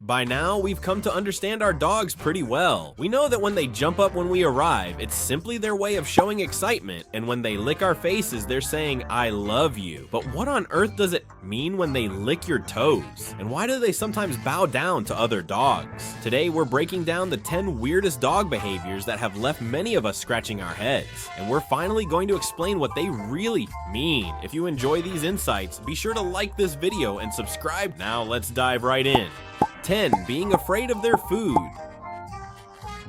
By now, we've come to understand our dogs pretty well. We know that when they jump up when we arrive, it's simply their way of showing excitement, and when they lick our faces, they're saying, "I love you." But what on earth does it mean when they lick your toes? And why do they sometimes bow down to other dogs? Today, we're breaking down the 10 weirdest dog behaviors that have left many of us scratching our heads, and we're finally going to explain what they really mean. If you enjoy these insights, be sure to like this video and subscribe. Now let's dive right in. 10. Being afraid of their food.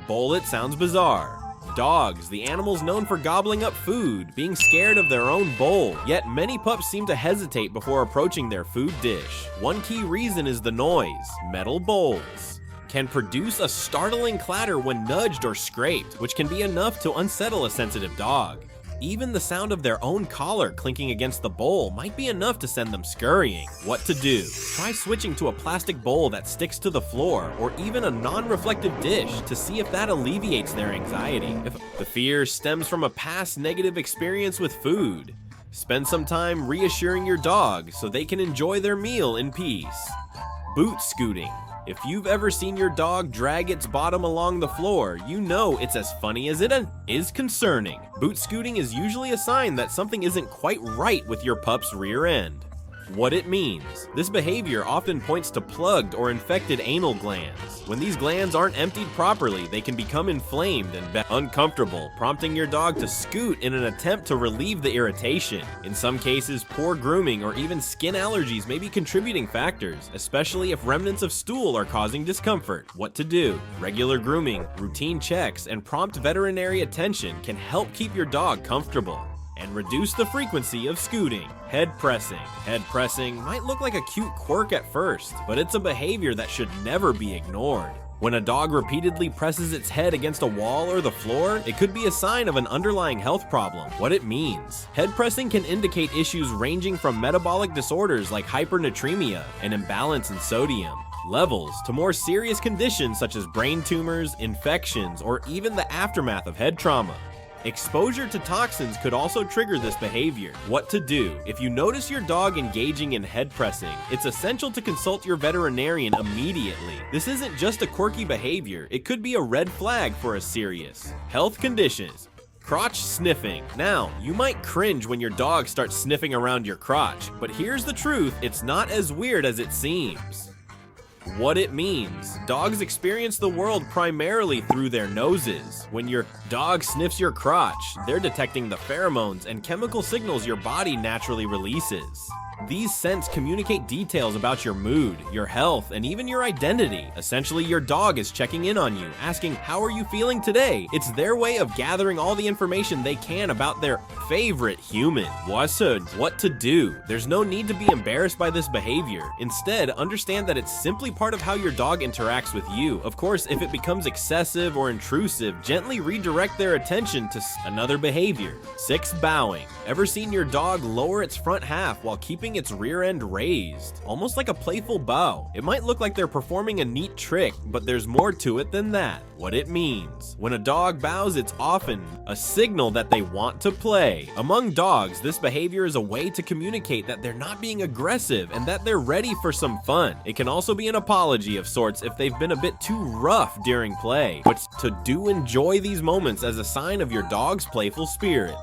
Bowl it sounds bizarre. Dogs, the animals known for gobbling up food, being scared of their own bowl. Yet many pups seem to hesitate before approaching their food dish. One key reason is the noise. Metal bowls can produce a startling clatter when nudged or scraped, which can be enough to unsettle a sensitive dog. Even the sound of their own collar clinking against the bowl might be enough to send them scurrying. What to do? Try switching to a plastic bowl that sticks to the floor, or even a non-reflective dish to see if that alleviates their anxiety. If the fear stems from a past negative experience with food, spend some time reassuring your dog so they can enjoy their meal in peace. Boot scooting. If you've ever seen your dog drag its bottom along the floor, you know it's as funny as it is concerning. Boot scooting is usually a sign that something isn't quite right with your pup's rear end. What it means. This behavior often points to plugged or infected anal glands. When these glands aren't emptied properly, they can become inflamed and uncomfortable, prompting your dog to scoot in an attempt to relieve the irritation. In some cases, poor grooming or even skin allergies may be contributing factors, especially if remnants of stool are causing discomfort. What to do? Regular grooming, routine checks, and prompt veterinary attention can help keep your dog comfortable and reduce the frequency of scooting. Head pressing. Head pressing might look like a cute quirk at first, but it's a behavior that should never be ignored. When a dog repeatedly presses its head against a wall or the floor, it could be a sign of an underlying health problem. What it means. Head pressing can indicate issues ranging from metabolic disorders like hypernatremia, an imbalance in sodium levels, to more serious conditions such as brain tumors, infections, or even the aftermath of head trauma. Exposure to toxins could also trigger this behavior. What to do? If you notice your dog engaging in head pressing, it's essential to consult your veterinarian immediately. This isn't just a quirky behavior, it could be a red flag for a serious health conditions. Crotch sniffing. Now, you might cringe when your dog starts sniffing around your crotch, but here's the truth, it's not as weird as it seems. What it means. Dogs experience the world primarily through their noses. When your dog sniffs your crotch, they're detecting the pheromones and chemical signals your body naturally releases. These scents communicate details about your mood, your health, and even your identity. Essentially, your dog is checking in on you, asking, "How are you feeling today?" It's their way of gathering all the information they can about their favorite human. What to do? There's no need to be embarrassed by this behavior. Instead, understand that it's simply part of how your dog interacts with you. Of course, if it becomes excessive or intrusive, gently redirect their attention to another behavior. 6. Bowing. Ever seen your dog lower its front half while keeping its rear end raised? Almost like a playful bow. It might look like they're performing a neat trick, but there's more to it than that. What it means. When a dog bows, it's often a signal that they want to play. Among dogs, this behavior is a way to communicate that they're not being aggressive and that they're ready for some fun. It can also be an apology of sorts if they've been a bit too rough during play, but to enjoy these moments as a sign of your dog's playful spirit.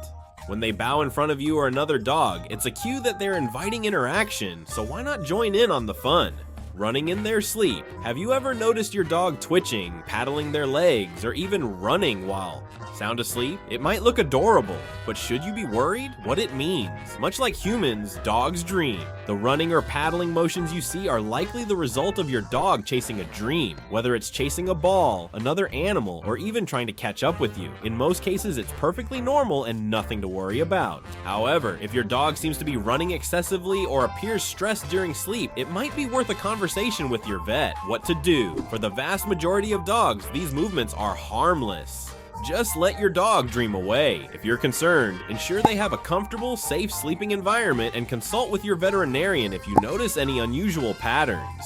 When they bow in front of you or another dog, it's a cue that they're inviting interaction, so why not join in on the fun? Running in their sleep. Have you ever noticed your dog twitching, paddling their legs, or even running while sound asleep? It might look adorable, but should you be worried? What it means. Much like humans, dogs dream. The running or paddling motions you see are likely the result of your dog chasing a dream, whether it's chasing a ball, another animal, or even trying to catch up with you. In most cases, it's perfectly normal and nothing to worry about. However, if your dog seems to be running excessively or appears stressed during sleep, it might be worth a conversation with your vet. What to do? For the vast majority of dogs, these movements are harmless. Just let your dog dream away. If you're concerned, ensure they have a comfortable, safe sleeping environment and consult with your veterinarian if you notice any unusual patterns.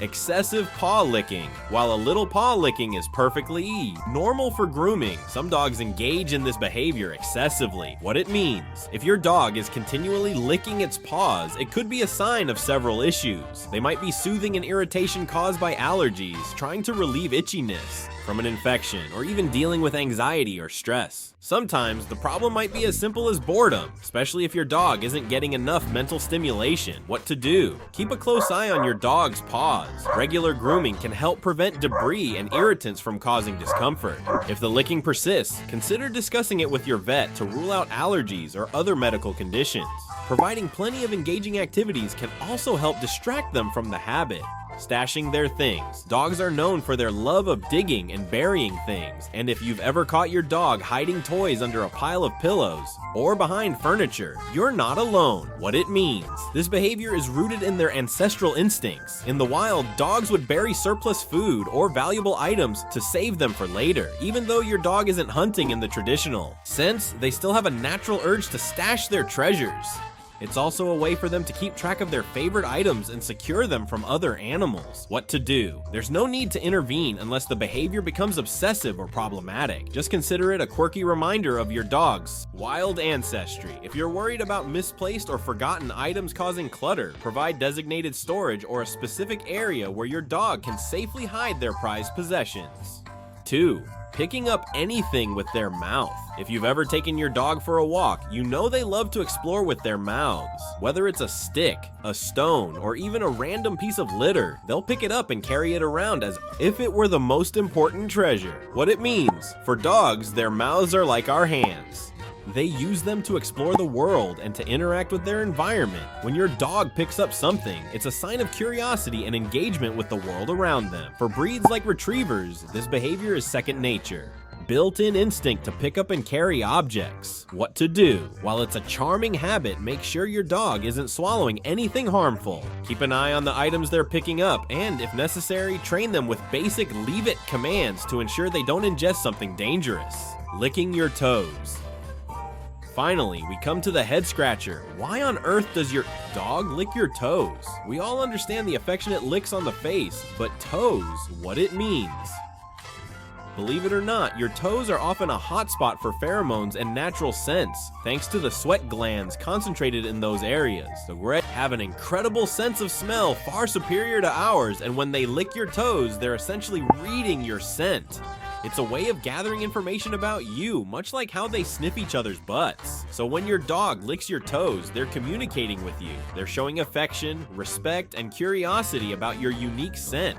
Excessive paw licking. While a little paw licking is perfectly normal for grooming, some dogs engage in this behavior excessively. What it means: if your dog is continually licking its paws, it could be a sign of several issues. They might be soothing an irritation caused by allergies, trying to relieve itchiness from an infection, or even dealing with anxiety or stress. Sometimes the problem might be as simple as boredom, especially if your dog isn't getting enough mental stimulation. What to do? Keep a close eye on your dog's paws. Regular grooming can help prevent debris and irritants from causing discomfort. If the licking persists, consider discussing it with your vet to rule out allergies or other medical conditions. Providing plenty of engaging activities can also help distract them from the habit. Stashing their things. Dogs are known for their love of digging and burying things, and if you've ever caught your dog hiding toys under a pile of pillows or behind furniture, you're not alone. What it means: this behavior is rooted in their ancestral instincts. In the wild, dogs would bury surplus food or valuable items to save them for later. Even though your dog isn't hunting in the traditional sense, they still have a natural urge to stash their treasures. It's also a way for them to keep track of their favorite items and secure them from other animals. What to do? There's no need to intervene unless the behavior becomes obsessive or problematic. Just consider it a quirky reminder of your dog's wild ancestry. If you're worried about misplaced or forgotten items causing clutter, provide designated storage or a specific area where your dog can safely hide their prized possessions. 2. Picking up anything with their mouth. If you've ever taken your dog for a walk, you know they love to explore with their mouths. Whether it's a stick, a stone, or even a random piece of litter, they'll pick it up and carry it around as if it were the most important treasure. What it means: for dogs, their mouths are like our hands. They use them to explore the world and to interact with their environment. When your dog picks up something, it's a sign of curiosity and engagement with the world around them. For breeds like retrievers, this behavior is second nature. Built-in instinct to pick up and carry objects. What to do? While it's a charming habit, make sure your dog isn't swallowing anything harmful. Keep an eye on the items they're picking up, and if necessary, train them with basic leave it commands to ensure they don't ingest something dangerous. Licking your toes. Finally, we come to the head scratcher. Why on earth does your dog lick your toes? We all understand the affectionate licks on the face, but toes, what it means. Believe it or not, your toes are often a hotspot for pheromones and natural scents, thanks to the sweat glands concentrated in those areas. The Gret have an incredible sense of smell far superior to ours, and when they lick your toes, they're essentially reading your scent. It's a way of gathering information about you, much like how they sniff each other's butts. So when your dog licks your toes, they're communicating with you. They're showing affection, respect, and curiosity about your unique scent.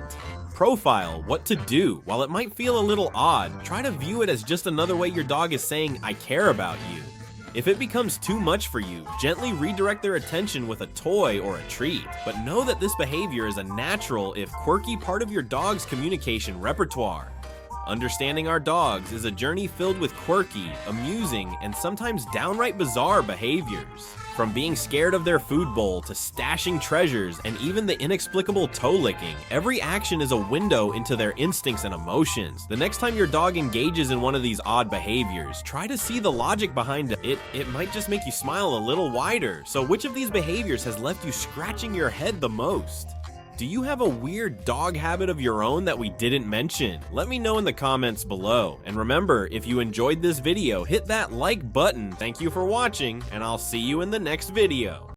Profile: what to do. While it might feel a little odd, try to view it as just another way your dog is saying, "I care about you." If it becomes too much for you, gently redirect their attention with a toy or a treat. But know that this behavior is a natural, if quirky, part of your dog's communication repertoire. Understanding our dogs is a journey filled with quirky, amusing, and sometimes downright bizarre behaviors. From being scared of their food bowl to stashing treasures and even the inexplicable toe licking, every action is a window into their instincts and emotions. The next time your dog engages in one of these odd behaviors, try to see the logic behind it. It might just make you smile a little wider. So which of these behaviors has left you scratching your head the most? Do you have a weird dog habit of your own that we didn't mention? Let me know in the comments below. And remember, if you enjoyed this video, hit that like button. Thank you for watching, and I'll see you in the next video.